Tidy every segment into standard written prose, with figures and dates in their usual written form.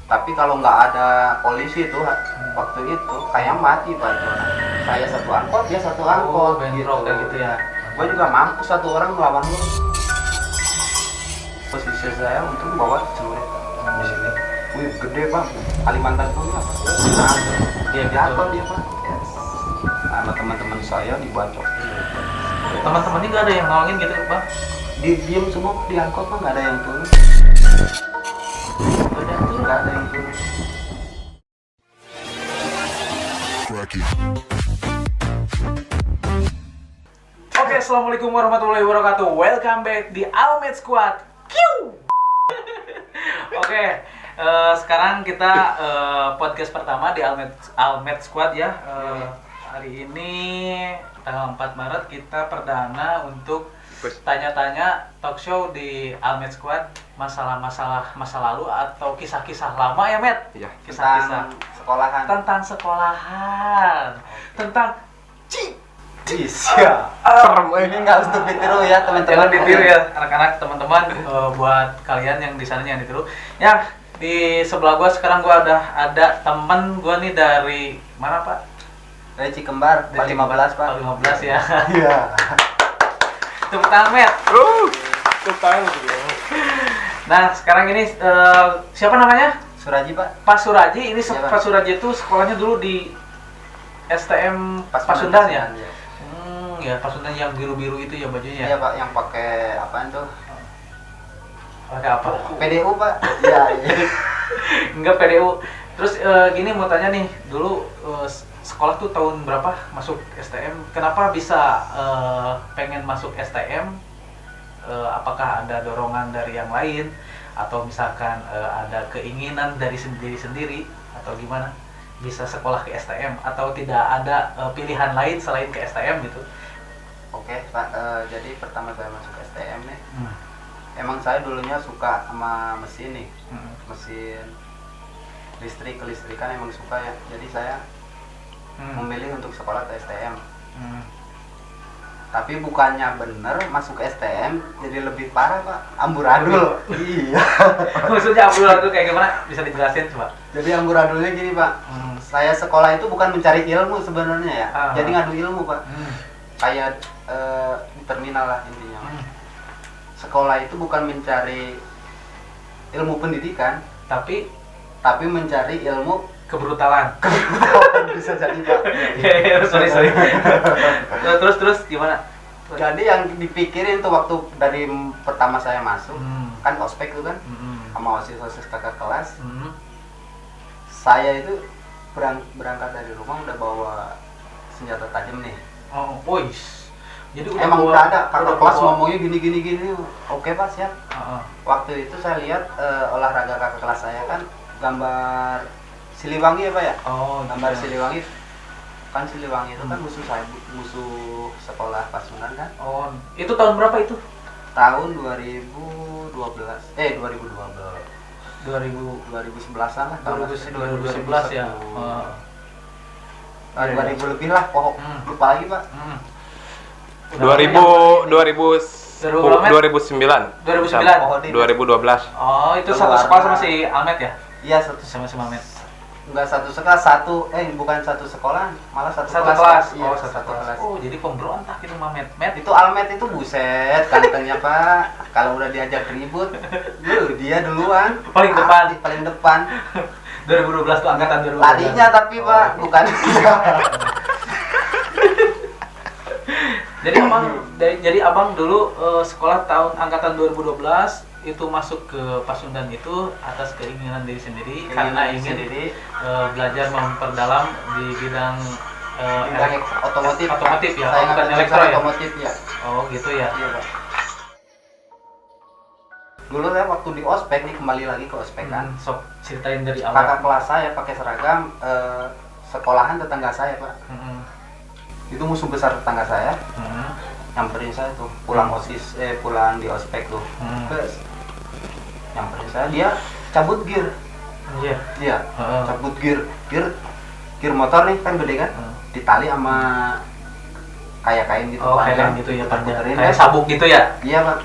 Tapi kalau nggak ada polisi itu waktu itu kayak mati Pak itu orang. Saya satu angkot, dia satu angkot bentrok kayak gitu ya. Gue juga mampus satu orang melawan lu. Posisi saya untuk bawa celurit di sini. Wih gede Pak, Kalimantan tuh apa? Dia jatuh dia Pak. Yes. Sama teman-teman saya dibacok. Teman-temannya nggak ada yang nolongin gitu Bang? Diem semua di angkot Pak, nggak ada yang turun. Nggak ada yang turun. Oke, assalamualaikum warahmatullahi wabarakatuh. Welcome back di Almed Squad. Kiu. Oke, sekarang kita podcast pertama di Almed Squad ya. Hari ini tanggal 4 Maret kita perdana untuk tanya-tanya talk show di Almed Squad, masalah-masalah masa lalu atau kisah-kisah lama ya, Met? Iya, Kisah-kisah sekolahan. tentang sekolahan, tentang Iya. Serem ini nggak untuk ditiru ya teman-teman. Jangan ditiru ya anak-anak, teman-teman. Buat kalian yang di sana yang ditiru. Ya, di sebelah gua sekarang gua ada temen gua nih dari mana, Pak? Dari Cikembar, Pak 15 Pak. 15 ya. Iya. Tepuk tangan, Met. Tepuk tangan. Nah, sekarang ini siapa namanya? Suraji Pak. Pak Suraji. Ini Iya, Pak Pak. Suraji itu sekolahnya dulu di STM Pasundan, Pasundan ya. ya. Ya Pasundan yang biru-biru itu ya bajunya Iya ya. Pak, yang pakai apaan tuh? Pakai apa? PDU Pak. Iya. Enggak PDU. Terus gini mau tanya nih, dulu sekolah tuh tahun berapa masuk STM? Kenapa bisa pengen masuk STM? Apakah ada dorongan dari yang lain atau misalkan ada keinginan dari sendiri atau gimana? Bisa sekolah ke STM atau tidak ada pilihan lain selain ke STM gitu? Oke Pak, jadi pertama saya masuk STM nih. Emang saya dulunya suka sama mesin nih. Mesin listrik, kelistrikan emang suka ya. Jadi saya memilih untuk sekolah ke STM. Tapi bukannya bener masuk STM jadi lebih parah Pak, amburadul. Iya. Maksudnya amburadul kayak gimana? Bisa dijelasin coba? Jadi amburadulnya gini Pak, saya sekolah itu bukan mencari ilmu sebenarnya ya. Jadi ngadu ilmu Pak. Kayak di terminal lah intinya. Sekolah itu bukan mencari ilmu pendidikan, Tapi mencari ilmu kebrutalan. bisa jadi Pak. sorry. Terus gimana? Jadi yang dipikirin tuh waktu dari pertama saya masuk, kan ospek tuh kan, sama osis kakak kelas. Saya itu berangkat dari rumah udah bawa senjata tajam nih. Oh, boys. Jadi Emang udah ada kakak kelas bawa- ngomongnya gini. Oke Pak, siap. Waktu itu saya lihat olahraga kakak kelas saya kan gambar Siliwangi ya Pak ya. Oh, Gambar gitu. Siliwangi. Kan Siliwangi itu kan musuh saya, musuh sekolah Pasundan kan. Oh, itu tahun berapa itu? Tahun 2012. 2012. 2011-an lah. 2011 ya. 2000 lebih lah, pokok lupa lagi Pak. 2009. 2009. Oh, itu satu sekolah sama si Almet ya? Iya satu, Sama si Almet. enggak satu sekolah, bukan satu sekolah, malah satu Kelas. kelas. Iya, Oh, satu kelas. Oh, jadi pemberontak itu Mamet. Met. Itu Almet itu buset, gantengnya Pak. Kalau udah diajak ribut, dia duluan. Paling depan. Paling depan. 2012 tuh angkatan 2012. Larinya tapi Pak, Oh. bukan. Jadi abang dulu sekolah tahun angkatan 2012 itu masuk ke Pasundan itu atas keinginan diri sendiri karena ingin belajar memperdalam di bidang otomotif. Otomotif ya, Saya bukan ngambil elektro ya? otomotif ya. Oh gitu ya. Iya Pak. Dulu saya waktu di ospek nih, kembali lagi ke ospek kan. Sok ceritain dari awal. Kakak kelas saya pakai seragam sekolahan tetangga saya Pak. Itu musuh besar tetangga saya. Nyamperin saya tuh pulang pulang di ospek tuh. Terus nyamperin saya, dia cabut gear. Iya. Iya. Cabut gear motor nih kan gede kan. Ditali sama kayak kain gitu. Oh, kayak panjang. gitu ya, Puter-puterin kayak deh. sabuk gitu ya. Iya Pak.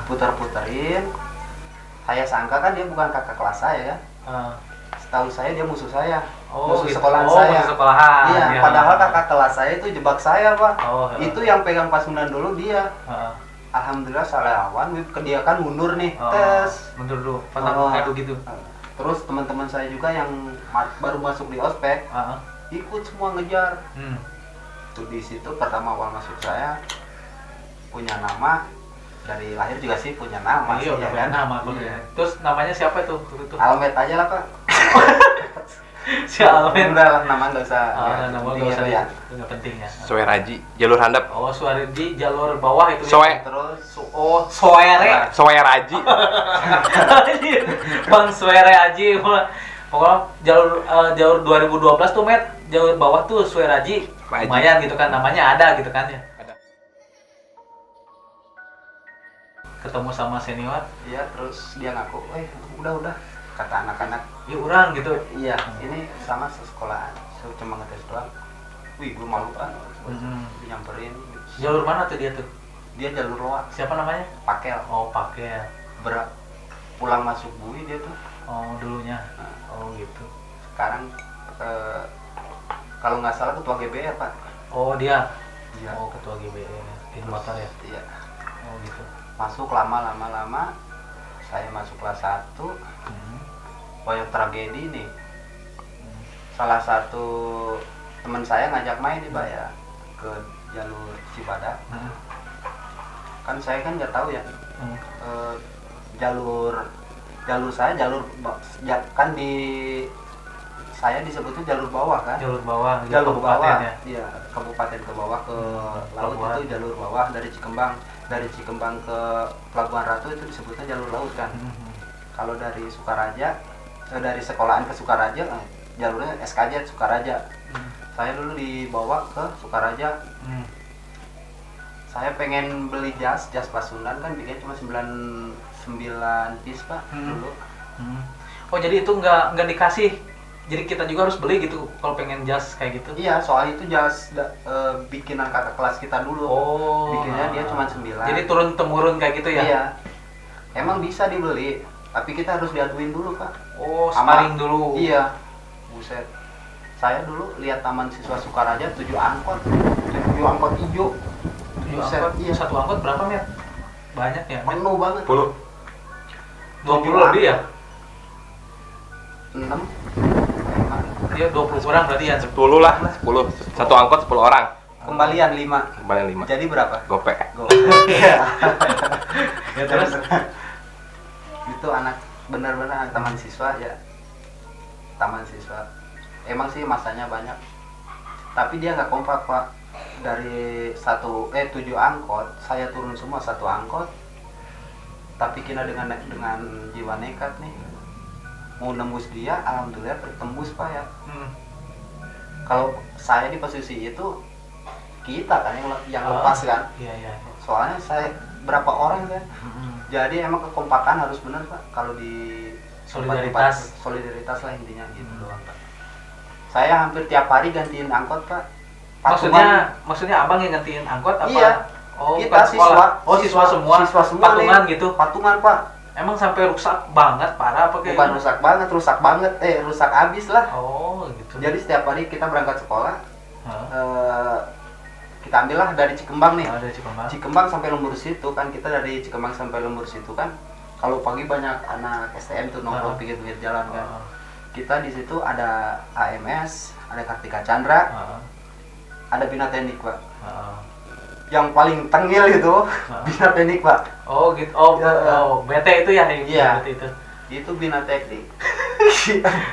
Puter-puterin. Saya sangka kan dia bukan kakak kelas saya kan. Setahu saya dia musuh saya. Oh, musuh gitu. sekolahan Oh, saya. musuh sekolahan. Iya, Ya. padahal kakak kelas saya itu jebak saya, Pak. Oh, itu yang pegang pasundan dulu dia. Alhamdulillah saya lawan, dia kan mundur nih. Tes. Mundur dulu, pasang adu gitu. Terus teman-teman saya juga yang baru masuk di ospek, ikut semua ngejar. Tuh di situ pertama awal masuk saya punya nama, dari lahir juga sih punya nama. Iya, udah punya nama. Iya. Terus namanya siapa itu? Almet aja lah, Pak. Si Almet. Udah lah, nama nggak usah. Nama nggak usah ya. Nggak penting ya. Suweraji, jalur handap. Oh, Suweraji jalur bawah itu. Terus Suwere. Suweraji. Bang Suwere Aji. Pokoknya jalur 2012 tuh Met, jalur bawah tuh Suweraji. Lumayan gitu kan, namanya ada gitu kan ya. Ketemu sama senior, iya, terus dia ngaku, udah kata anak-anak, ya orang gitu. Iya, ini sama sesekolahan, cuma ngetes doang. Wih, gue malu kan, nyamperin. Jalur mana tuh dia tuh? Dia jalur loak. Siapa namanya? Pakel. Oh, Pakel. Pulang masuk bui dia tuh. Oh, dulunya. Oh, gitu. Sekarang kalau nggak salah ketua GBR, Pak. Oh, dia. Iya. Oh, ketua GBR. Di motor ya. Iya. Oh, gitu. Masuk lama saya masuk kelas 1. Banyak tragedi nih. Salah satu teman saya ngajak main nih, Pak, ya, ke jalur Cibadak. Kan saya kan nggak tahu ya. Jalur saya kan di saya disebutnya jalur bawah kan. Jalur bawah. Jalur bawah. Ya. Iya, kabupaten ke bawah ke laut Pelabuhan. itu jalur bawah dari Cikembang ke Pelabuhan Ratu itu disebutnya jalur laut kan. Kalau dari Sukaraja, dari sekolahan ke Sukaraja, jalurnya SKJ Sukaraja. Saya dulu dibawa ke Sukaraja. Saya pengen beli jas Pasundan kan bikin cuma 9 piece, Pak, dulu. Oh, jadi itu nggak dikasih. Jadi kita juga harus beli gitu kalau pengen jas kayak gitu. Iya, soal itu jas bikinan kakak kelas kita dulu. Oh. Bikinnya dia cuma 9. Jadi turun temurun kayak gitu ya? Iya. Emang bisa dibeli, tapi kita harus diaduin dulu, Pak. Oh, sparring dulu. Iya. Buset. Saya dulu lihat Taman Siswa Sukaraja 7 angkot hijau. 7 Buset, angkot. iya. Satu angkot berapa, Met? Banyak ya, Met? Penuh banget. 10. 20 lebih ya? 6. Dia 20 kurang berarti ya? 10 lah, 10. Satu angkot 10 orang. Kembalian 5. Kembali 5. Jadi berapa? Gopek. Iya. Ya, terus? Itu anak benar-benar anak taman siswa ya. Taman siswa. Emang sih masanya banyak. Tapi dia nggak kompak, Pak. Dari 7 angkot, saya turun semua 1 angkot. Tapi kita dengan jiwa nekat nih. Mau nembus dia, alhamdulillah tertembus, Pak, ya. Kalau saya di posisi itu, kita kan yang lepas kan. Iya. Soalnya saya berapa orang kan. Jadi emang kekompakan harus benar, Pak. Kalau di solidaritas lah intinya gitu doang, Pak. Saya hampir tiap hari gantiin angkot, Pak. Maksudnya abang yang gantiin angkot apa? Iya. Oh, kita siswa. Oh, siswa semua. Patungan nih. gitu. Patungan, Pak. Emang sampai rusak banget, parah apa kayak? Bukan rusak banget, rusak abis lah. Oh, gitu. Jadi setiap hari kita berangkat sekolah, kita ambillah dari Cikembang nih. Dari Cikembang. Cikembang sampai Lembur situ kan, kita dari Cikembang sampai Lembur situ kan. Kalau pagi banyak anak STM tuh nongkrong pinggir-pinggir jalan kan. Kita di situ ada AMS, ada Kartika Chandra, ada Bina Teknik, Pak. Yang paling tengil itu Bina Teknik, Pak. Oh gitu. Oh, BT itu ya? Iya. BT itu. Itu Bina Teknik.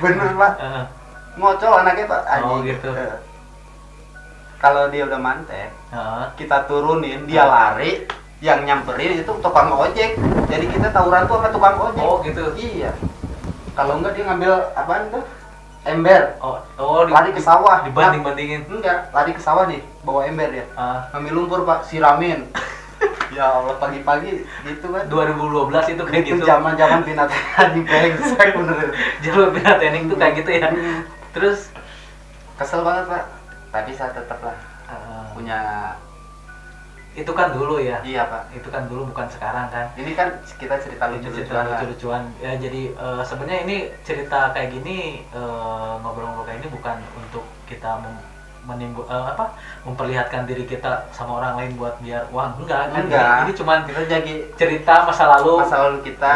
Bener, Pak. Ngocol anaknya, Pak. Oh gitu. Kalau dia udah mantek, kita turunin, dia lari, yang nyamperin itu tukang ojek. Jadi kita tawuran tuh sama tukang ojek. Oh gitu. Iya. Kalau enggak dia ngambil apaan tuh? Ember. Lari ke sawah. Dibanding-bandingin. Enggak, lari ke sawah nih, bawa ember dia. Ngambil lumpur, Pak, siramin. Ya Allah, pagi-pagi gitu kan. 2012 itu kayak gitu. Itu zaman-zaman Bina Teknik brengsek bener. Jalur Bina Teknik tuh kayak gitu ya. Terus kesel banget, Pak. Tapi saya tetaplah punya itu kan dulu ya. Iya Pak. Itu kan dulu, bukan sekarang kan. Ini kan kita cerita lucu-lucuan lah. Lucu-lucuan. Ya, jadi sebenarnya ini cerita kayak gini, ngobrol-ngobrol kayak ini bukan untuk kita memperlihatkan diri kita sama orang lain buat biar wah enggak kan. Ini cuman kita jadi cerita masa lalu kita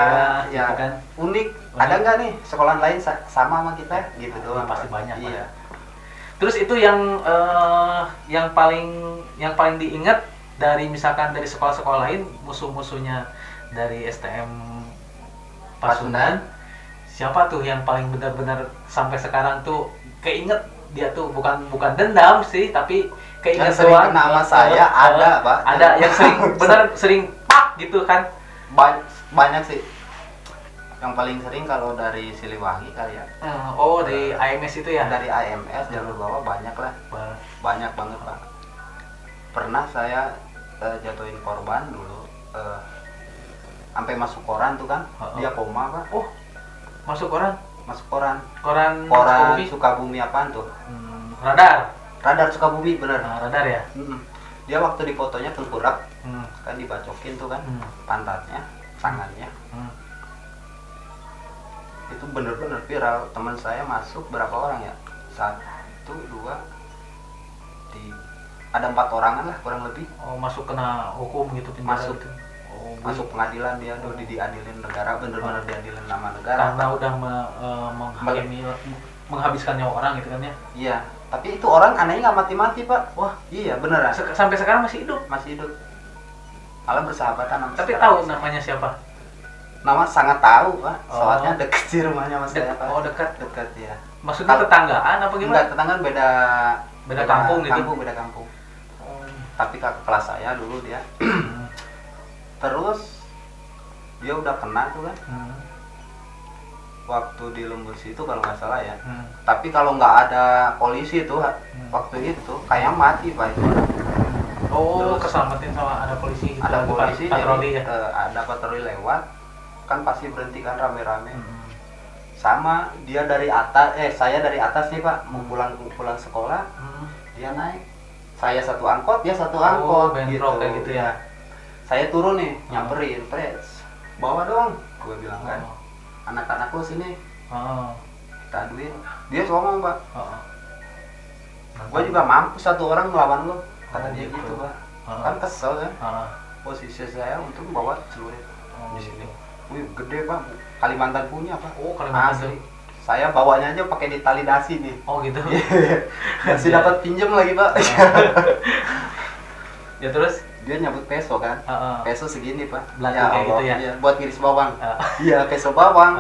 ya gitu kan. Unik. Ada nggak nih sekolah lain sama kita gitu doang? Pasti banyak. Iya. Terus itu yang paling diingat dari misalkan dari sekolah-sekolah lain, musuh-musuhnya dari STM Pasundan, siapa tuh yang paling benar-benar sampai sekarang tuh keinget dia tuh bukan dendam sih, tapi keinget sering kena sama saya ada Pak. Ada yang sering pak gitu kan. Banyak sih. Yang paling sering kalau dari Siliwangi kali ya. Dari AMS itu ya? Dari AMS jalur bawah banyak lah. Banyak banget Pak. Pernah saya jatuhin korban dulu, sampai masuk koran tuh kan. Dia koma Pak. Oh, masuk koran? Masuk koran. Koran Sukabumi apaan tuh? Radar Sukabumi bener. Radar ya? Dia waktu di fotonya tengkurap, kan dibacokin tuh kan, pantatnya, tangannya. Itu bener-bener viral. Teman saya masuk berapa orang ya? 1, 2, ada 4 orangan lah kurang lebih. Oh, masuk kena hukum gitu, penjara masuk gitu. Masuk pengadilan dia, diadilin negara, bener-bener diadilin nama negara. Karena udah menghabiskan nyawa orang gitu kan ya? Iya, tapi itu orang anehnya nggak mati-mati Pak. Wah, iya beneran. Sampai sekarang masih hidup? Masih hidup. Malah bersahabatan sama. Tapi tahu namanya siapa? Nama sangat tahu Pak. Soalnya deket sih rumahnya Mas saya Pak. Oh, dekat ya. Maksudnya tetanggaan apa gimana? Enggak, tetanggaan beda kampung gitu. Beda kampung. Tapi kakak kelas saya dulu dia. Terus dia udah kena tuh kan. Waktu di Lembur situ kalau nggak salah ya. Tapi kalau nggak ada polisi tuh waktu itu kayak mati Pak itu. Oh, keselamatin sama ada polisi gitu. Ada polisi patroli jadi, ya. ada patroli lewat kan pasti berhenti kan rame-rame. Sama dia dari atas, saya dari atas nih Pak, mau pulang sekolah. Dia naik. Saya satu angkot, dia satu angkot gitu. Kayak gitu ya. Saya turun nih, nyamperin, pres. Bawa dong, gue bilang kan. Anak-anak lu sini. Kita aduin. Dia ngomong Pak. Gue juga mampu satu orang melawan lu. Kata dia gitu Pak. Kan kesel kan. Posisi saya untuk bawa celurit di sini. Wih, gede Pak. Kalimantan punya Pak. Oh, Kalimantan. Asli. Saya bawanya aja pakai di tali dasi nih. Oh gitu. Masih dapat pinjem lagi Pak. Ya terus dia nyabut peso kan. Peso segini Pak. Belanja kayak gitu ya. Iya, buat ngiris bawang. Iya, peso bawang.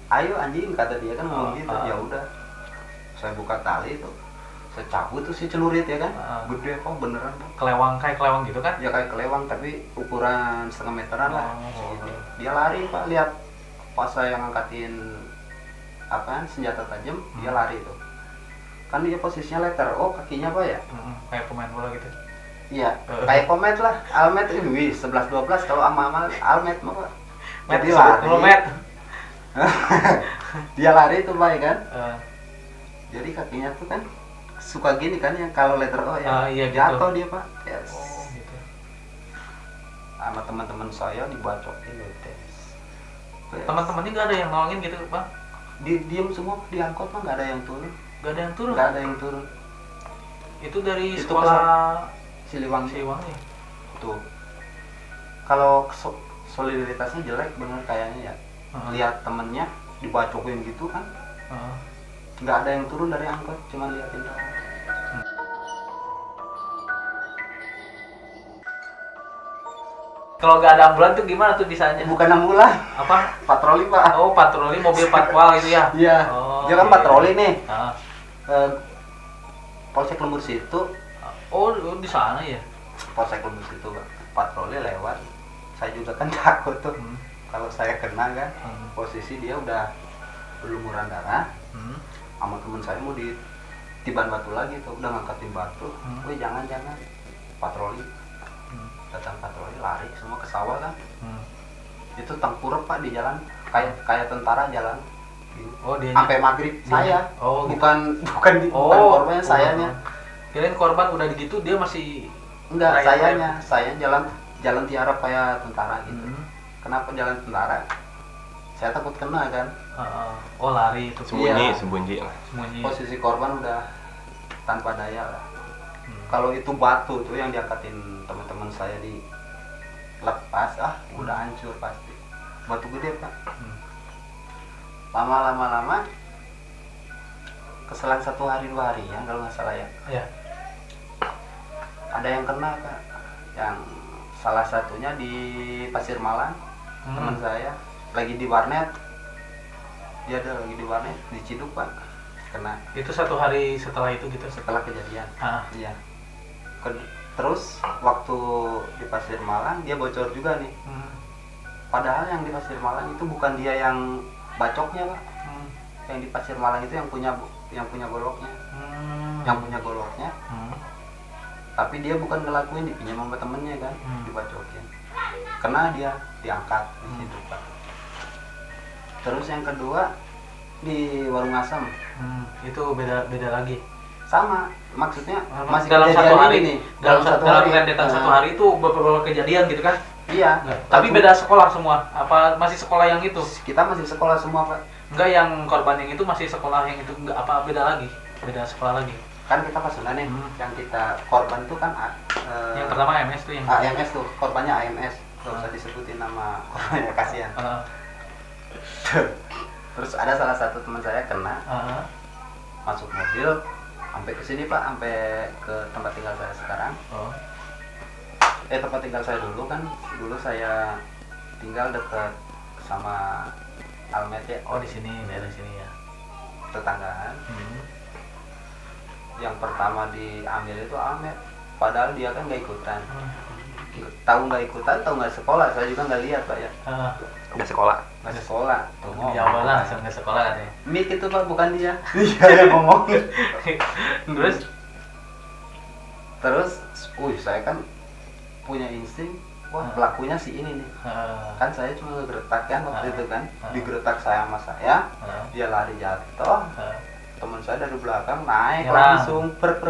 Ayo anjing kata dia kan ngomong gitu. Ya udah. Saya buka tali itu. Saya cabut tuh si celurit ya kan. Gede Pak, beneran Pak. Kayak kelewang gitu kan? Ya kayak kelewang tapi ukuran setengah meteran lah. Segini. Dia lari Pak, lihat pas saya ngangkatin senjata tajam, dia lari tuh. Kan dia posisinya letter O kakinya Pak ya. Kayak pemain bola gitu. Iya, kayak Komet lah, Almet wih 11-12 kalau sama Almet mah Pak. Jadi lari. Dia lari tuh Pak kan. Jadi kakinya tuh kan suka gini kan yang kalau letter O ya. Iya, jatuh gitu. dia Pak. Yes. Oh, gitu. Sama teman-teman saya dibacokin tes. Teman-temannya nggak ada yang nolongin gitu Bang? Diem semua di angkot mah nggak ada yang turun. Nggak ada yang turun? Nggak ada yang turun. Itu dari Itu sekolah Siliwangi. Tuh. Kalau solidaritasnya jelek bener kayaknya ya. Lihat temennya dibacokin gitu kan. Nggak ada yang turun dari angkot, cuma liatin doang. Kalau nggak ada ambulan tuh gimana tuh bisanya? Bukan ambulan. Apa? Patroli Pak. Oh, patroli mobil patwal itu ya? Iya. Oh, dia kan patroli nih. Polsek Lembur situ. Oh, di sana ya? Polsek Lembur situ Pak. Patroli lewat. Saya juga kan takut tuh. Kalau saya kena kan, posisi dia udah berlumuran darah. Sama temen saya mau ditiban batu lagi tuh, udah ngangkatin batu. Wih jangan patroli. Datang patroli lari semua ke sawah kan. Itu tengkurap Pak di jalan kayak tentara jalan. Oh dia sampai maghrib saya. Oh bukan korbannya sayanya. Kirain korban udah gitu dia masih Enggak, Raya- saya jalan tiarap kayak tentara gitu. Kenapa jalan tentara? Saya takut kena kan. Oh lari itu Sembunyi, Iya. sembunyi lah. sembunyi. Posisi korban udah tanpa daya lah. Kalau itu batu tuh yang diangkatin teman-teman saya di lepas, udah hancur pasti. Batu gede pak. Lama keselang 1 hari 2 hari ya kalau nggak salah ya. Iya. Ada yang kena pak. Yang salah satunya di Pasir Malang, teman saya lagi di warnet. Dia ada lagi di warnet diciduk pak. Kena Itu 1 hari setelah itu gitu. setelah kejadian. Iya. Terus waktu di Pasir Malang dia bocor juga nih. Padahal yang di Pasir Malang itu bukan dia yang bacoknya pak. Yang di Pasir Malang itu yang punya goloknya. Yang punya goloknya. Tapi dia bukan ngelakuin, dipinjam sama temennya kan, dibacokin. Kena dia diangkat di situ pak. Terus yang kedua di Warung Asam. Itu beda lagi. Sama, maksudnya masih dalam 1 kejadian hari ini nih. dalam hari. rentetan 1 hari itu beberapa kejadian gitu kan. Iya. Tapi beda sekolah semua. Apa masih sekolah yang itu? Kita masih sekolah semua pak. Enggak, yang korban yang itu masih sekolah yang itu enggak, apa beda lagi? Beda sekolah lagi. Kan kita pas nih, yang kita korban tuh kan Yang pertama MS tuh yang AMS tuh, korbannya AMS. Gak usah disebutin nama korbannya, kasihan. Terus ada salah satu teman saya kena, masuk mobil sampai ke sini pak, sampai ke tempat tinggal saya sekarang. Tempat tinggal saya dulu kan, dulu saya tinggal dekat sama Almet ya. Oh, di sini, daerah sini ya. Tetanggaan. Yang pertama diambil itu Almet, padahal dia kan nggak ikutan. Tahu nggak ikutan, tahu nggak sekolah, saya juga nggak lihat pak ya. Udah sekolah. Nggak sekolah. Tuh, Jawab langsung ke sekolah katanya. Mik itu pak, bukan dia. Iya yang ngomong. Terus, saya kan punya insting, pelakunya si ini nih. Kan saya cuma ngegeretak kan waktu itu kan, digeretak saya sama saya, dia lari jatuh, teman saya dari belakang naik langsung prek,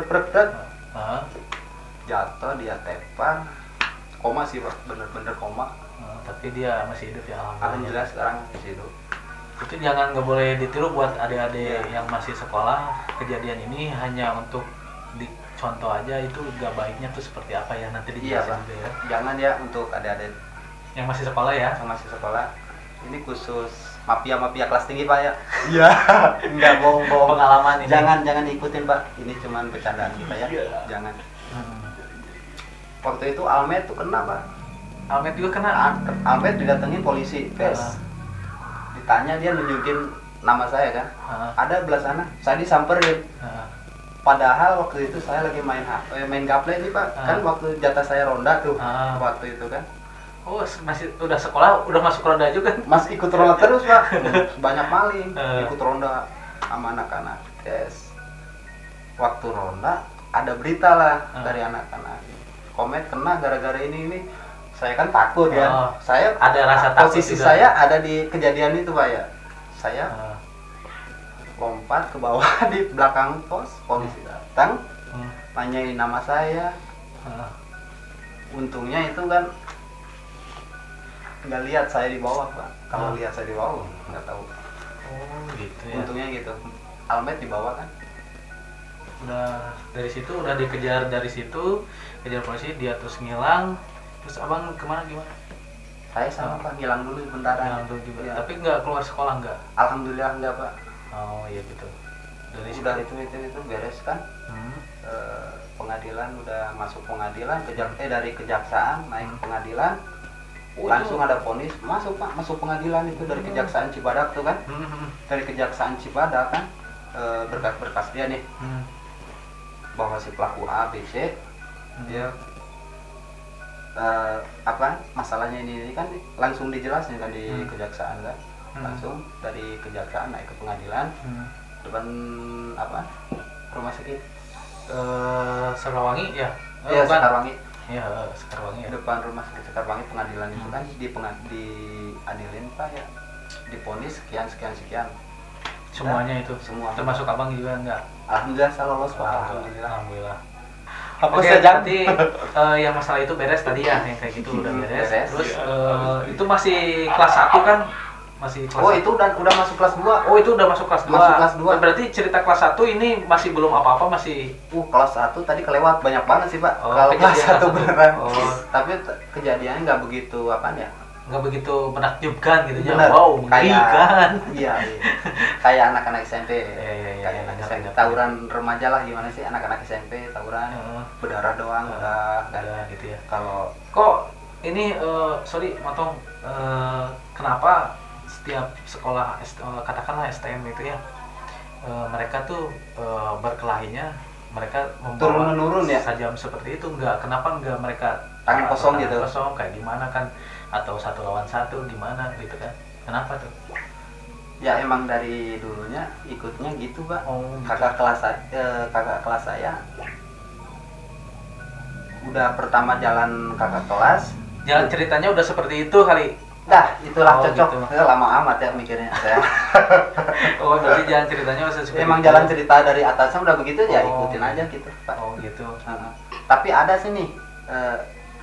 jatuh, dia tepar, koma sih pak, bener-bener koma. Tapi dia masih hidup ya, Alhamdulillah sekarang masih hidup. Itu jangan, nggak boleh ditiru buat adik-adik yang masih sekolah. Kejadian ini hanya untuk dicontoh aja, itu gak baiknya tuh seperti apa ya, nanti dijelasin juga ya. Jangan ya untuk adik-adik Yang masih sekolah ya. yang masih sekolah. Ini khusus mafia kelas tinggi pak ya. Iya. Enggak bohong-bohong. Pengalaman ini. Jangan ikutin pak. Ini cuman bercandaan kita ya. Jangan. Waktu itu Almet tuh kena pak. Almet juga kena. Almet didatengin polisi, ditanya, dia nunjukin nama saya kan. Ada belah sana. Saya disamperin. Padahal waktu itu saya lagi main gaple nih pak. Kan waktu jatah saya ronda tuh. Waktu itu kan. Oh, masih udah sekolah, udah masuk ronda juga. Mas ikut ronda terus pak. Banyak maling ikut ronda sama anak-anak. Waktu ronda ada berita lah dari anak-anak. Komet kena gara-gara ini. Saya kan takut kan. Saya ada rasa takut. Posisi juga. saya ada di kejadian itu pak ya. Saya lompat ke bawah di belakang pos, polisi datang, nanyain nama saya. Untungnya itu kan nggak lihat saya di bawah pak. Kalau lihat saya di bawah nggak tahu. Oh gitu ya. Untungnya gitu. Almet di bawah kan. Udah dari situ, udah dikejar dari situ, kejar polisi, dia terus ngilang. Terus abang kemana gimana? Saya sama pak, ngilang dulu sebentar. Ngilang dulu juga. Ya. Tapi nggak keluar sekolah nggak? Alhamdulillah nggak pak. Oh iya gitu. Dari Udah itu beres kan. Pengadilan udah masuk pengadilan, dari kejaksaan naik ke pengadilan. Langsung ada vonis, masuk pengadilan itu dari Kejaksaan Cibadak tuh kan. Dari Kejaksaan Cibadak kan, berkas-berkas dia nih, bahwa si pelaku A, B, C, dia masalahnya ini kan langsung dijelasin kan di kejaksaan kan. Langsung dari kejaksaan naik ke pengadilan, depan rumah sakit Sekarwangi ya? Iya, Sekarwangi. Iya, Sekarwangi ya. Depan rumah sakit Sekarwangi pengadilan itu kan diadilin pak ya, diponis sekian. Semuanya itu? Semua. Termasuk abang juga enggak? Alhamdulillah saya lolos pak. Alhamdulillah. Oke, saja. berarti yang masalah itu beres tadi ya, yang kayak gitu udah beres. Beres. Terus itu masih kelas 1 kan? Masih kelas Oh 1. itu udah masuk kelas 2. Oh itu udah masuk kelas 2. Masuk kelas 2. Berarti cerita kelas 1 ini masih belum apa-apa, masih Kelas 1 tadi kelewat banyak banget sih Pak. Oh, Kalau kelas kejadian 1 kelas 1. beneran. Oh. Tapi kejadiannya nggak begitu apaan ya? nggak begitu menakjubkan gitu ya. Bener. Wow, mengerikan. Iya. Kayak anak-anak SMP. Iya, Kayak anak ngerti, SMP. ngerti. Tawuran remaja lah gimana sih anak-anak SMP tawuran. Heeh. Berdarah doang udah. Ada gitu ya. Kalau Kok ini sorry motong, kenapa setiap sekolah katakanlah STM itu ya, mereka tuh berkelahinya mereka membawa Turun-menurun ya? sajam seperti itu, kenapa enggak mereka Tangan kosong tangan gitu? kosong kayak gimana kan, atau 1 lawan 1 gimana gitu kan, kenapa tuh? ya emang dari dulunya ikutnya gitu Pak. Oh, gitu. Kakak kelas saya udah pertama jalan kakak kelas. Jalan ceritanya udah seperti itu kali. Dah, itulah Oh, cocok. gitu. Lama amat ya mikirnya saya. Oh, berarti jalan ceritanya udah seperti Emang itu. jalan cerita dari atasnya udah begitu ya Oh. ikutin aja gitu Pak. Oh gitu. Heeh. Tapi ada sih nih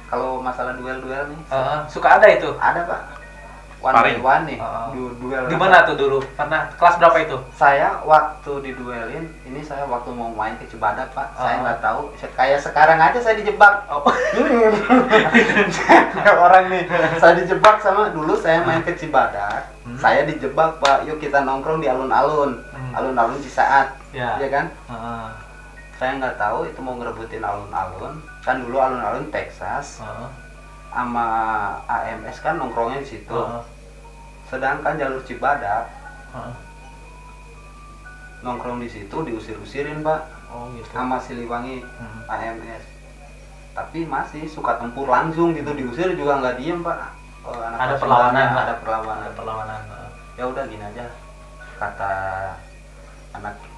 kalau masalah duel-duel nih Suka ada itu. ada Pak. One Paring. by one nih. Heeh. Duel. Gimana tuh dulu? Pernah kelas berapa itu? Saya waktu diduelin, ini saya waktu mau main ke Cibadak Pak. Saya Oh. nggak tahu. Kayak sekarang aja saya dijebak. Oh. Orang nih, saya dijebak sama dulu saya main ke Cibadak. Saya dijebak Pak. Yuk kita nongkrong di alun-alun. Alun-alun Cisaat. Ya. Iya kan? Heeh. Saya nggak tahu itu mau ngerebutin alun-alun. Kan dulu alun-alun Texas Heeh. sama AMS kan nongkrongnya di situ. Heeh. Sedangkan jalur Cibadak Heeh. nongkrong di situ diusir-usirin Pak Oh gitu. sama Siliwangi Hmm. AMS. Tapi masih suka tempur langsung gitu, diusir juga nggak diem Pak. Anak Ada kelas perlawanan, sembilannya Pak. ada perlawanan. Ada perlawanan. Ya udah gini aja kata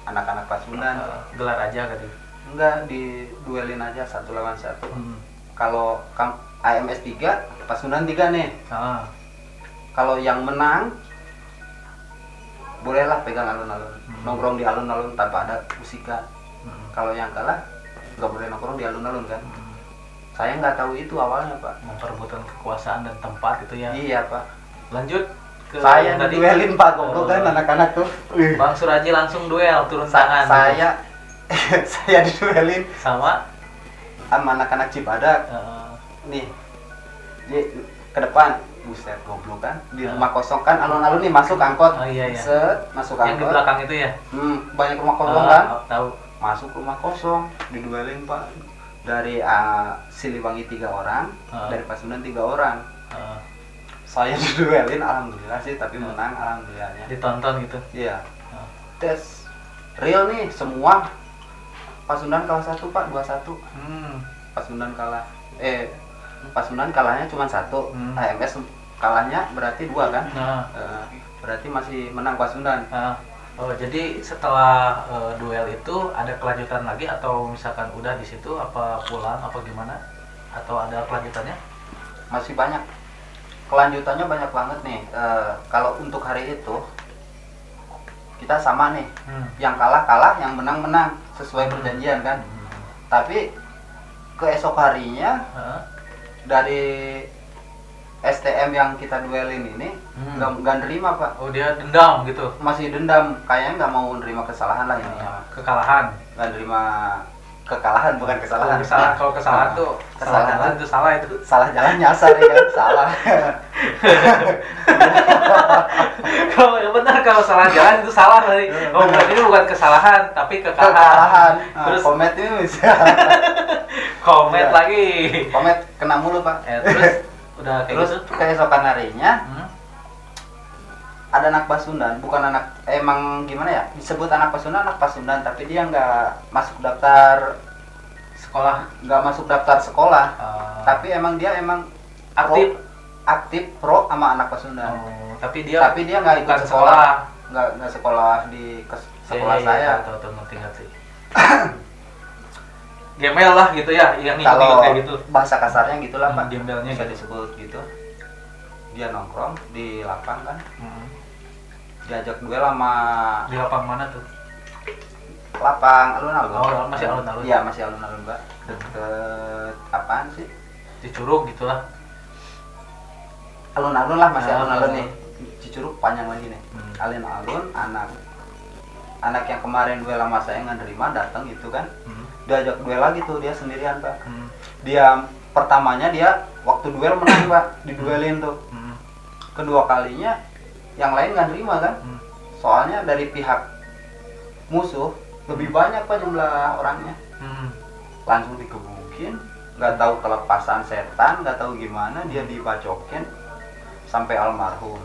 anak-anak Pasundan. Gelar aja kali. Enggak, diduelin aja 1 lawan 1. Hmm. Kalau AMS 3, Pasundan 3 nih. Heeh. Kalau yang menang bolehlah pegang alun-alun, nongkrong di alun-alun tanpa ada musikan. Kalau yang kalah nggak boleh nongkrong di alun-alun kan. Saya nggak tahu itu awalnya Pak. Memperebutkan kekuasaan dan tempat itu ya. Iya Pak. Lanjut ke Saya yang tadi. diduelin Pak, goblok kan anak-anak tuh. Bang Suraji langsung duel turun tangan. Saya saya diduelin sama sama anak-anak Cibadak. Nih ke depan, buset goblok kan, di rumah kosong kan, alun-alun nih masuk angkot. Oh, iya. Set, masuk yang di angkot. belakang itu ya. Banyak rumah kosong kan. Tahu. Masuk rumah kosong, diduelin Pak. Dari Siliwangi 3 orang, dari Pasundan 3 orang. Saya diduelin, alhamdulillah sih, tapi menang alhamdulillahnya. Ditonton gitu. Iya. Tes real nih semua. Pasundan kalah 1 Pak, 2-1. Pasundan kalah. Pasundan kalahnya cuma 1. AMS kalahnya berarti 2 kan? Berarti masih menang Pasundan. Oh, jadi setelah duel itu ada kelanjutan lagi atau misalkan udah di situ apa pulang apa gimana? Atau ada kelanjutannya? Masih banyak. Kelanjutannya banyak banget nih. Kalau untuk hari itu kita sama nih. Yang kalah, yang menang sesuai perjanjian kan. Tapi keesok harinya dari STM yang kita duelin ini nggak nerima Pak. Oh, dia dendam gitu. Masih dendam, kayaknya nggak mau nerima kesalahan lah ini. Kekalahan. Nggak nerima kekalahan, bukan kesalahan. Kalau kesalahan tuh salah jalan itu salah itu. Salah jalan nyasar ya kan, salah. Kalau yang benar kalau salah jalan itu salah tadi. Oh, berarti ini bukan kesalahan tapi kekalahan. Kekalahan. Terus Komet ini bisa. komet Iya. lagi. Komet kena mulu Pak. Terus udah kayak Terus gitu. keesokan harinya ada anak Pasundan, bukan anak, emang gimana ya, disebut anak Pasundan, tapi dia nggak masuk daftar Sekolah nggak masuk daftar sekolah, tapi dia emang aktif pro sama anak Pasundan. Tapi dia nggak ikut bukan sekolah, nggak sekolah di sekolah saya. Tahu ngerti. Gembel lah gitu ya, yang Kalau kayak gitu. bahasa kasarnya gitulah Pak, Gembelnya bisa gitu. disebut gitu. Dia nongkrong di lapang kan, diajak duel sama Di lapang mana tuh? lapang alun-alun. Oh, masih alun-alun. Iya, masih alun-alun, Mbak. Deket apaan sih? Di Curug gitulah. Alun-alun lah, masih Ah, alun-alun alun. nih. Cicurug panjang lagi nih. Alun-alun, anak yang kemarin duel sama saya nggak nerima datang gitu kan. Diajak duel lagi tuh, dia sendirian, Pak. Dia pertamanya dia waktu duel menang, Pak. Diduelin tuh. Kedua kalinya yang lain nggak nerima kan. Soalnya dari pihak musuh lebih banyak, Pak, jumlah orangnya. Langsung dikebukin, nggak tahu kelepasan setan, nggak tahu gimana dia dibacokin sampai almarhum.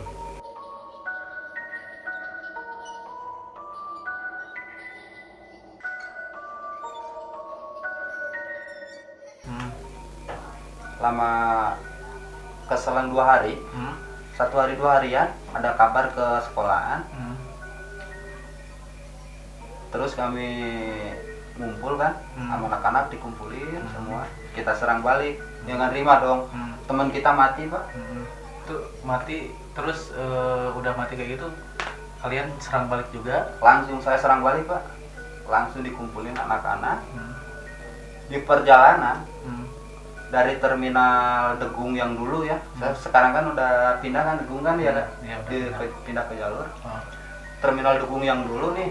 Lama keselang 2 hari, 1 hari 2 harian ada kabar ke sekolahan. Terus kami ngumpul kan, sama anak-anak dikumpulin semua, kita serang balik. Dia nggak nerima dong, teman kita mati, Pak. Itu mati terus udah mati kayak gitu kalian serang balik juga. Langsung saya serang balik, Pak. Langsung dikumpulin anak-anak. Di perjalanan dari terminal Degung yang dulu ya, sekarang kan udah pindah kan Degung kan ya, Iya, pindah ke jalur. Terminal Degung yang dulu nih,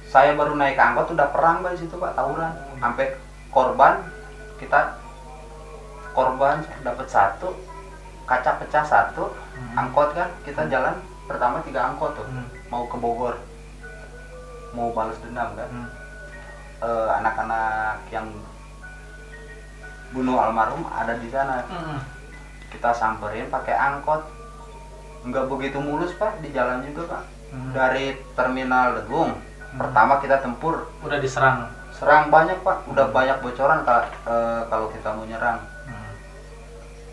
saya baru naik angkot udah perang, Pak, di situ, Pak, tawuran. Sampai korban dapat 1, kaca pecah 1, angkot kan kita jalan pertama 3 angkot tuh, mau ke Bogor, mau balas dendam kan. Anak-anak yang bunuh almarhum ada di sana. Kita samperin pakai angkot, nggak begitu mulus, Pak, di jalan juga, Pak. Dari terminal Degung pertama kita tempur, Udah diserang. serang banyak, Pak, udah banyak bocoran kalau kita mau nyerang.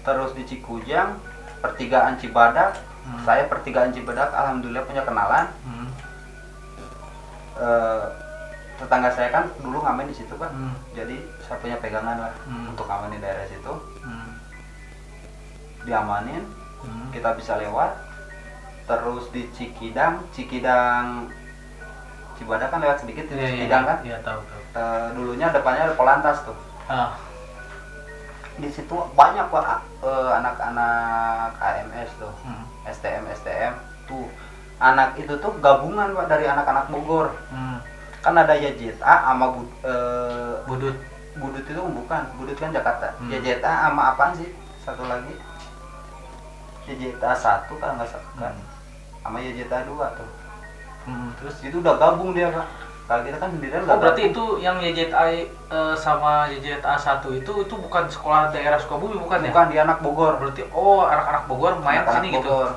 Terus di Cikujang pertigaan Cibadak, saya pertigaan Cibadak alhamdulillah punya kenalan. Tetangga saya kan dulu ngamen di situ, Pak. Jadi saya punya pegangan lah untuk ngamen di daerah situ. Diamanin, kita bisa lewat. Terus di Cikidang Cibadak kan lewat sedikit, di Cikidang kan. Iya, tahu. Dulunya depannya ada Polantas tuh. Di situ banyak, Pak, anak-anak AMS tuh, STM tuh. Anak itu tuh gabungan, Pak, dari anak-anak Bogor. Kan ada YZA sama Budut. Budut itu bukan, Budut kan Jakarta. YZA sama apaan sih? Satu lagi. YZA 1 kalau nggak salah kan. Sama YZA 2 tuh. Terus Itu udah gabung dia, Pak. Kalau kita kan sendirian nggak berarti gabung. itu yang YZA sama YZA 1 itu bukan sekolah daerah Sukabumi, bukan ya? Bukan, dia anak Bogor. Berarti anak-anak Bogor main Anak-anak sini gitu. Bogor.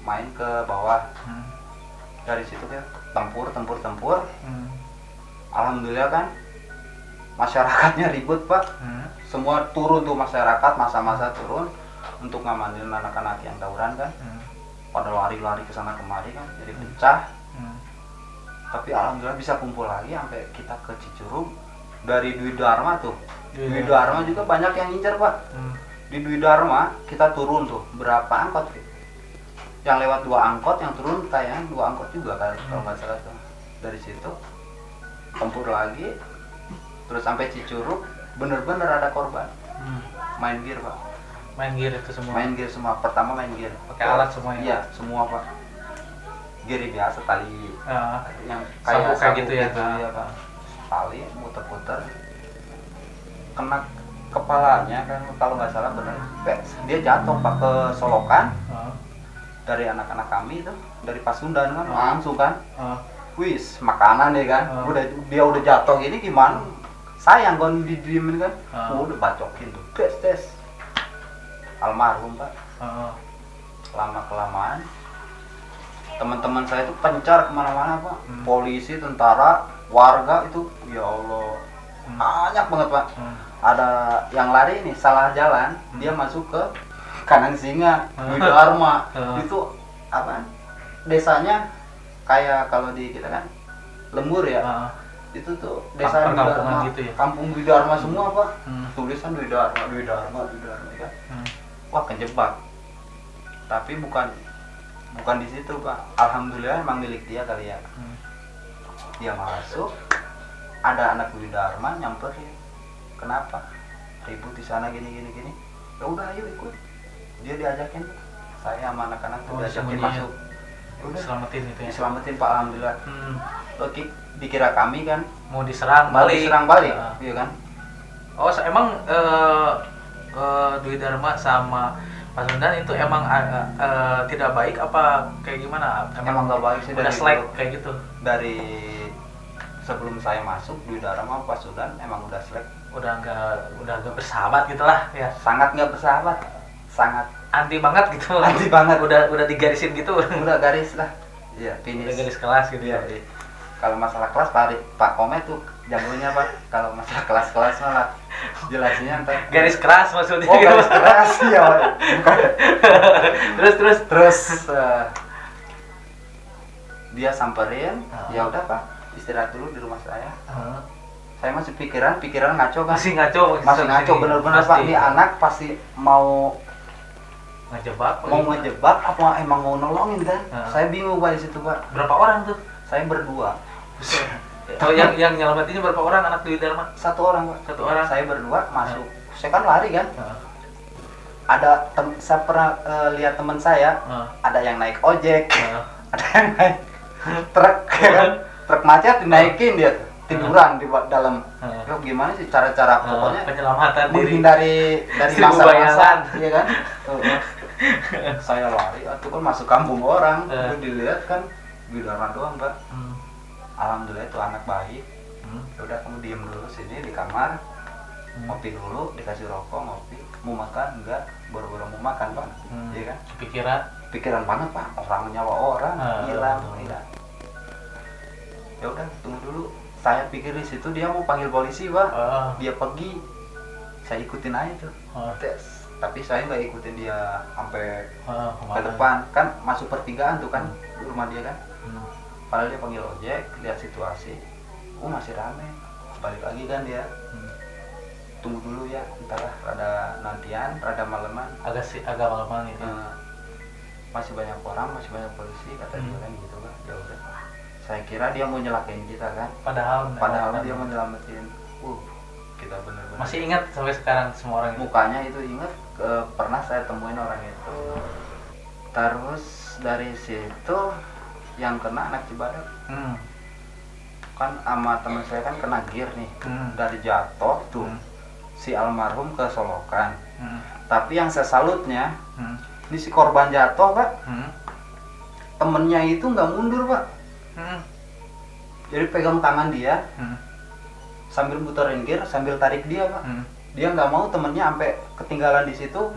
Main ke bawah. Dari situ kan tempur. Alhamdulillah kan masyarakatnya ribut, Pak. Semua turun tuh masyarakat, masa-masa turun untuk ngamanin anak-anak yang tawuran kan. Pada lari-lari ke sana kemari kan, jadi pecah. Tapi alhamdulillah bisa kumpul lagi sampai kita ke Cicurug. Dari Dwi Dharma tuh. Dwi Dharma juga banyak yang ngincer, Pak. Di Dwi Dharma kita turun tuh berapa angkot? Yang lewat 2 angkot, yang turun kayaknya 2 angkot juga kan, kalau nggak salah tuh. Dari situ tempur lagi, terus sampai Cicurug, bener-bener ada korban. Main gear, Pak. Main gear itu semua. Main gear semua. Pertama main gear. Pakai alat semuanya. Iya, semua, Pak. Gear biasa, tali yang Sabuk kayak sabuk gitu ya. ya, Pak. Tali muter-muter. Kena kepalanya kan, kalau nggak salah bener. Dia jatuh, Pak, ke solokan. Dari anak-anak kami itu, dari Pasundan kan, langsung kan. Wis, makanan deh kan. Dia udah jatuh ini gimana? Sayang kan didiemin kan. Udah bacokin tuh. Tes. Almarhum, Pak. Lama-kelamaan teman-teman saya itu pencar kemana-mana, Pak. Polisi, tentara, warga itu, ya Allah, banyak banget, Pak. Ada yang lari nih salah jalan, dia masuk ke kanan singa, Dwi Dharma. Itu apa? Desanya kayak kalau di kita kan lembur ya. Itu tuh desa Dwi Dharma, gitu ya? kampung Dwi Dharma semua, Pak. Tulisan Dwi Dharma kan. Wah, kejebak. Tapi bukan di situ, Pak. Alhamdulillah emang milik dia kali ya. Dia masuk, ada anak Dwi Dharma nyamperin. Kenapa? Ribut di sana gini. Ya udah ayo ikut. Dia diajakin. Saya sama anak-anak tuh diajakin masuk. Udah Selamatin itu ya. diselamatin Pak, alhamdulillah. Oke, dikira kami kan Mau diserang mau balik. diserang balik, Heeh. iya kan? Oh, emang Dwi Dharma sama Mas Sundan itu emang tidak baik apa kayak gimana? Emang nggak baik sih udah dari slack dulu. kayak gitu. Dari sebelum saya masuk Dwi Dharma Pak Sudan emang udah slack, Udah nggak bersahabat gitulah ya. sangat nggak bersahabat, sangat Anti banget gitu. anti banget. Udah digarisin gitu. Udah garis lah, iya Udah finish. garis kelas gitu Iya, ya. iya. Kalau masalah kelas Pak Komet tuh jagonya Pak. Kalau masalah kelas malah jelasinnya ntar. Garis keras maksudnya. Oh gitu. garis keras ya Pak. Bukan. Terus dia samperin, ya udah Pak istirahat dulu di rumah saya. Saya masih pikiran ngaco kan. Masih ngaco. Masih ngaco bener-bener Pak. Ini anak pasti mau ngejebak apa emang mau nolongin kan? Saya bingung Pak di situ Pak. Berapa orang tuh? Saya berdua. Oh, yang nyelamatinnya berapa orang anak Dwi Dharma? Satu orang Pak. Satu orang. Saya berdua masuk. Saya kan lari kan. Heeh. Saya pernah lihat teman saya, ada yang naik ojek, ada yang naik truk, ya kan? Truk macet dinaikin dia tiduran di dalam. Loh, gimana sih cara-cara pokoknya penyelamatan diri. menghindari dari Seribu masa-masa, bayangan. iya kan? Saya lari, itu kan masuk kampung orang, itu dilihat kan Dwi Dharma doang Pak. Alhamdulillah itu anak baik. Ya udah kamu diem dulu sini di kamar, ngopi dulu, dikasih rokok, ngopi. Mau makan enggak? Baru-baru mau makan Pak. Iya kan? Pikiran banget Pak, orang nyawa orang hilang, iya. Ya udah tunggu dulu. Saya pikir di situ dia mau panggil polisi Pak. Dia pergi, saya ikutin aja tuh. Tes. Tapi saya nggak ikutin dia sampai ke depan, kan masuk pertigaan tuh kan di rumah dia kan. Padahal dia panggil ojek, lihat situasi, masih rame, balik lagi kan dia. Tunggu dulu ya, entahlah, rada nantian, rada malaman. Agak malaman gitu. Masih banyak orang, masih banyak polisi, kata dia kan gitu kan. Ya udah, saya kira dia mau nyelakain kita kan. Padahal dia mau nyelamatin. Kita bener-bener. Masih ingat sampai sekarang semua orang itu? Mukanya itu ingat, pernah saya temuin orang itu. Terus dari situ yang kena anak Cibadak. Kan sama teman saya kan kena gear nih. Dari jatuh tuh si almarhum kesolokan. Tapi yang saya salutnya, ini si korban jatuh Pak, temennya itu nggak mundur Pak. Jadi pegang tangan dia, sambil muterin gear, sambil tarik dia Pak. Dia nggak mau temennya sampai ketinggalan di situ,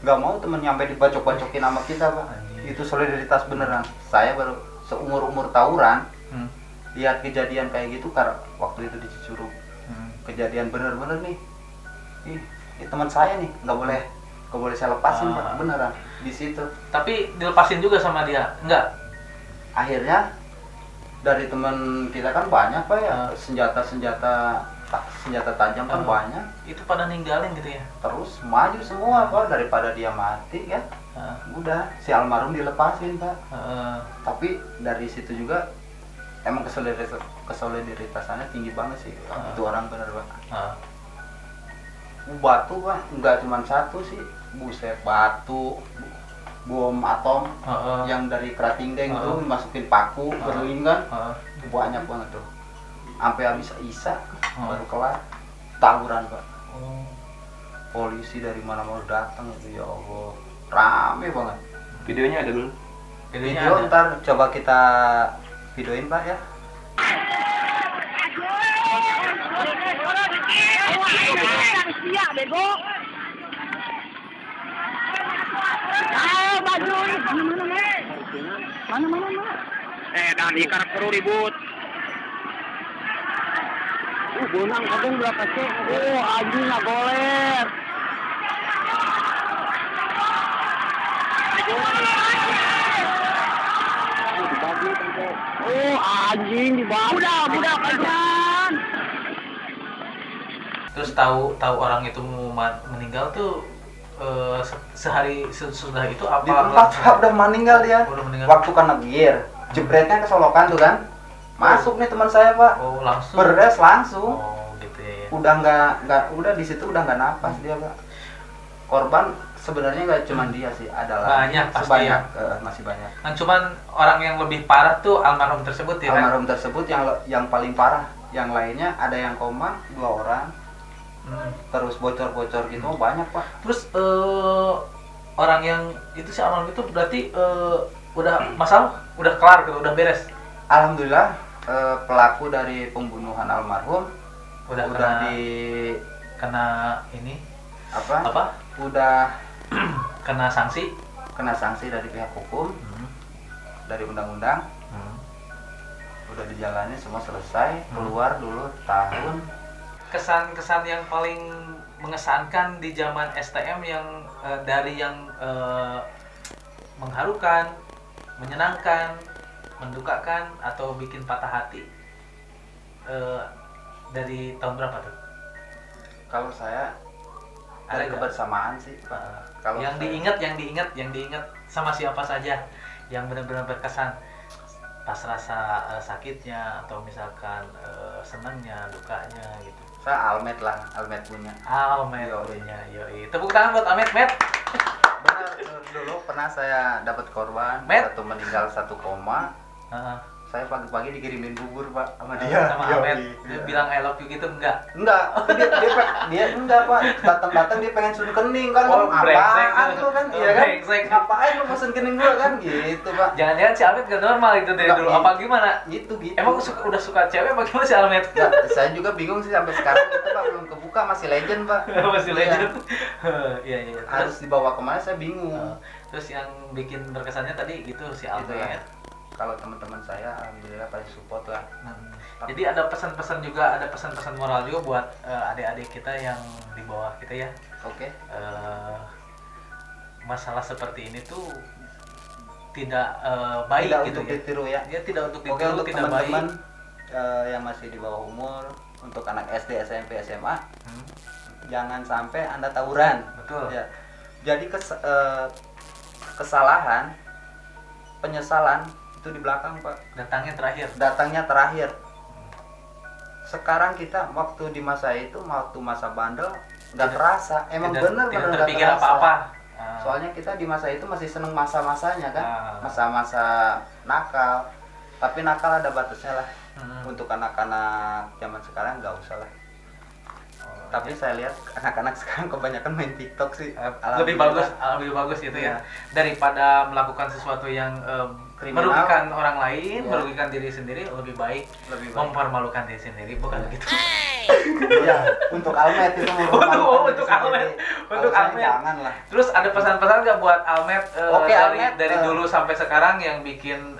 nggak mau temennya sampai dibacok-bacokin sama kita Pak. Itu solidaritas beneran. Saya baru seumur tawuran lihat kejadian kayak gitu karena waktu itu di Cicurug. Kejadian bener-bener nih. Ini teman saya nih, nggak boleh saya lepasin Pak, beneran di situ. Tapi dilepasin juga sama dia, enggak? Akhirnya dari teman kita kan banyak Pak ya, senjata tajam kan banyak. Itu pada ninggalin gitu ya? Terus maju semua Pak, daripada dia mati kan. Udah si almarhum dilepasin Pak. Tapi dari situ juga emang kesolidaritasannya tinggi banget sih. Itu orang bener Pak. Batu Pak, nggak cuma satu sih, buset, batu, bom atom yang dari kerating deng tuh masukin paku, berlin kan, banyak banget tuh, sampai habis isa baru kelar tawuran Pak. Polisi dari mana-mana datang itu, ya Allah, rame banget. Videonya ada dulu. Video ntar coba kita videoin Pak ya. Iya, bego. Ayo baju mana? Dan ikan perlu ribut. Bonang kagum berapa sih? Anjing nggak boleh. Dibagi tempo. Anjing dibagi. Budak kalian. Terus tahu orang itu mau meninggal tuh sehari sesudah itu apa? Di tempat Pak udah meninggal dia. Udah meninggal. Waktu kena gear, jebretnya kesolokan tuh kan. Masuk nih teman saya Pak. Oh, langsung. Beres langsung. Oh, gitu ya. Udah nggak udah di situ udah nggak napas dia Pak. Korban sebenarnya nggak cuma dia sih, adalah Banyak pasti sebanyak ya. masih banyak. Kan cuman orang yang lebih parah tuh almarhum tersebut ya kan? Almarhum tersebut yang paling parah. Yang lainnya ada yang koma 2 orang. Terus bocor-bocor gitu banyak Pak. Terus orang yang itu si almarhum itu berarti udah masalah udah kelar gitu, udah beres. Alhamdulillah pelaku dari pembunuhan almarhum Udah kena ini apa? Udah kena sanksi. kena sanksi dari pihak hukum, dari undang-undang. Udah dijalani semua selesai, keluar dulu tahun. Kesan-kesan yang paling mengesankan di zaman STM yang dari yang mengharukan, menyenangkan, mendukakan atau bikin patah hati dari tahun berapa tuh? Kalau saya Ada dari nggak? kebersamaan sih Pak. Kalau yang saya- diingat sama siapa saja yang benar-benar berkesan pas rasa sakitnya atau misalkan senangnya, dukanya gitu. Saya Almet punya. Almet Yoi. punya, yoi. Tepuk tangan buat Almet, Met. Benar, dulu pernah saya dapat korban, Met. satu meninggal, satu koma. Heeh. Saya pagi-pagi dikirimin bubur Pak sama dia. Sama Yoi. Almet. Dia Iya. bilang I love you gitu enggak? Enggak, dia enggak Pak. Datang dia pengen sun kening kan. Oh, brengsek Apaan tuh. tuh kan? Oh, Iya kan? brengsek. Ngapain lu pesen kening gua kan gitu Pak. Jangan-jangan si Almet gak normal itu dari Enggak, dulu. iya. Apa gimana? Gitu. Emang udah suka cewek apa gimana si Almet? Enggak, saya juga bingung sih sampai sekarang itu Pak belum kebuka, masih legend Pak. Masih Iya. legend. Iya, iya. Harus dibawa kemana saya bingung. Terus yang bikin berkesannya tadi gitu si Gitu Almet. lah. Kalau teman-teman saya alhamdulillah paling support lah. Jadi ada pesan-pesan juga, ada pesan-pesan moral juga buat adik-adik kita yang di bawah kita ya. Oke. Masalah seperti ini tuh tidak baik Tidak gitu untuk ya. ditiru ya. Ya tidak untuk Oke, ditiru, untuk tidak baik. teman-teman yang masih di bawah umur, untuk anak SD, SMP, SMA, jangan sampai Anda tawuran. Betul. Ya. Jadi kesalahan, penyesalan itu di belakang Pak. Datangnya terakhir. Sekarang kita waktu di masa itu, waktu masa bandel nggak terasa. Emang Tidak bener-bener nggak terpikir terasa. apa-apa. Soalnya kita di masa itu masih seneng masa-masanya kan, Ah. masa-masa nakal. Tapi nakal ada batasnya lah. Hmm. Untuk anak-anak zaman sekarang nggak usah lah. Tapi saya lihat anak-anak sekarang kebanyakan main TikTok sih. lebih bagus gitu ya. Iya. Daripada melakukan sesuatu yang Kriminal. merugikan orang lain, Iya. merugikan diri sendiri, lebih baik Lebih baik. mempermalukan diri sendiri, bukan Iya. begitu. Ya, untuk Almet itu Untuk Almet. Untuk Almet. Jangan lah. Terus ada pesan-pesan nggak buat Almet Oke, dari Almet, dari dulu sampai sekarang yang bikin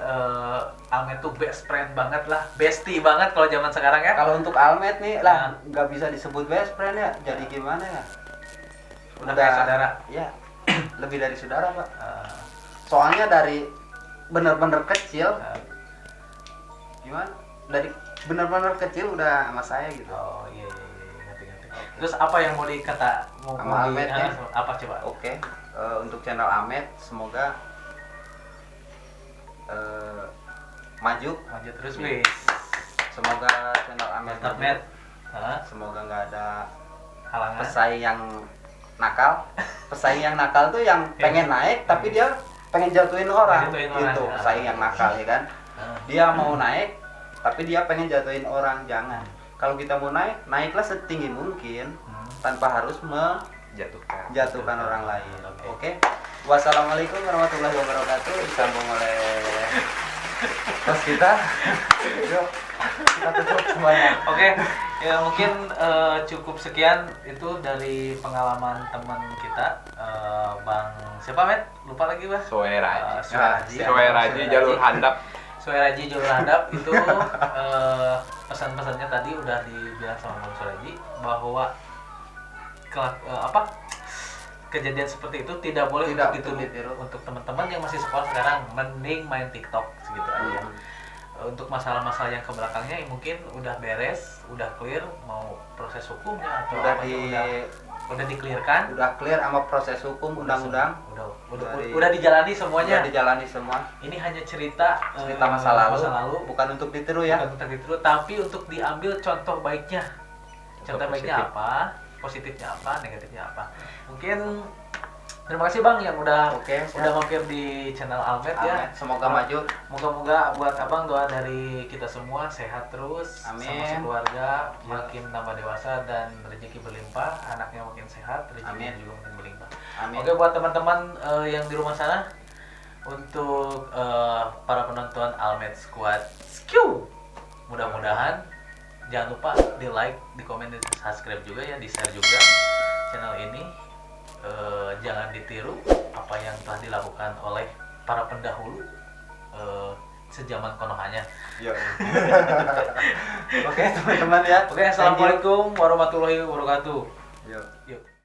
Almet tuh best friend banget lah, bestie banget kalau zaman sekarang ya? Kalau untuk Almet nih lah nggak bisa disebut best friend ya. Jadi gimana ya? Udah kayak saudara. Ya, lebih dari saudara Pak. Eh, Soalnya dari bener-bener kecil, gimana? Dari bener-bener kecil udah sama saya gitu. oh iya, ngerti. Terus apa yang mau Sama Almet ya? apa coba? Oke, untuk channel Amet semoga maju. Maju terus wis. Semoga channel Amet Mantap, maju. Met. Hah? Semoga nggak ada Halangan. pesaing yang nakal. Pesaing yang nakal tuh yang pengen naik tapi dia pengen jatuhin orang. Jatuhin orang, Gitu, ya. pesaing yang nakal ya kan. Dia mau naik tapi dia pengen jatuhin orang, jangan. Kalau kita mau naik, naiklah setinggi mungkin tanpa harus menjatuhkan orang lain. Oke. Wassalamualaikum warahmatullahi wabarakatuh. Disambung oleh bos kita. Yuk, kita tutup semuanya. Oke, ya mungkin cukup sekian itu dari pengalaman teman kita, Bang siapa Met? Lupa lagi Bang. Soeraji. Soeraji. Soeraji jalur handap. Soeraji Jalur Handap itu pesan-pesannya tadi udah dibilang sama Bang Soeraji bahwa kejadian seperti itu tidak boleh Tidak untuk ditiru. untuk teman-teman yang masih sekolah sekarang, mending main TikTok segitu aja. Untuk masalah-masalah yang ke belakangnya mungkin udah beres, udah clear, mau proses hukumnya atau Udah apa di udah udah di-clearkan, udah clear sama proses hukum undang-undang, udah dijalani semuanya. udah dijalani semua. Ini hanya cerita Masa lalu, bukan untuk ditiru ya. bukan untuk ditiru, tapi untuk diambil contoh baiknya. Contoh baiknya positif. apa? Positifnya apa? Negatifnya apa? Mungkin terima kasih Bang yang udah mampir di channel Almet ya. Amin. Semoga maju. Moga-moga buat Abang doa dari kita semua sehat terus, Amin. sama sekeluarga makin tambah dewasa dan rezeki berlimpah, anaknya makin sehat, rezekinya Amin. juga makin berlimpah. Amin. Oke, buat teman-teman yang di rumah sana, untuk para penonton Almet Squad, mudah-mudahan jangan lupa di like, di komen, di subscribe juga ya, di share juga channel ini. Jangan ditiru apa yang telah dilakukan oleh para pendahulu sejaman konohanya. Oke teman-teman ya. Oke, assalamualaikum warahmatullahi wabarakatuh. Yuk. Yuk.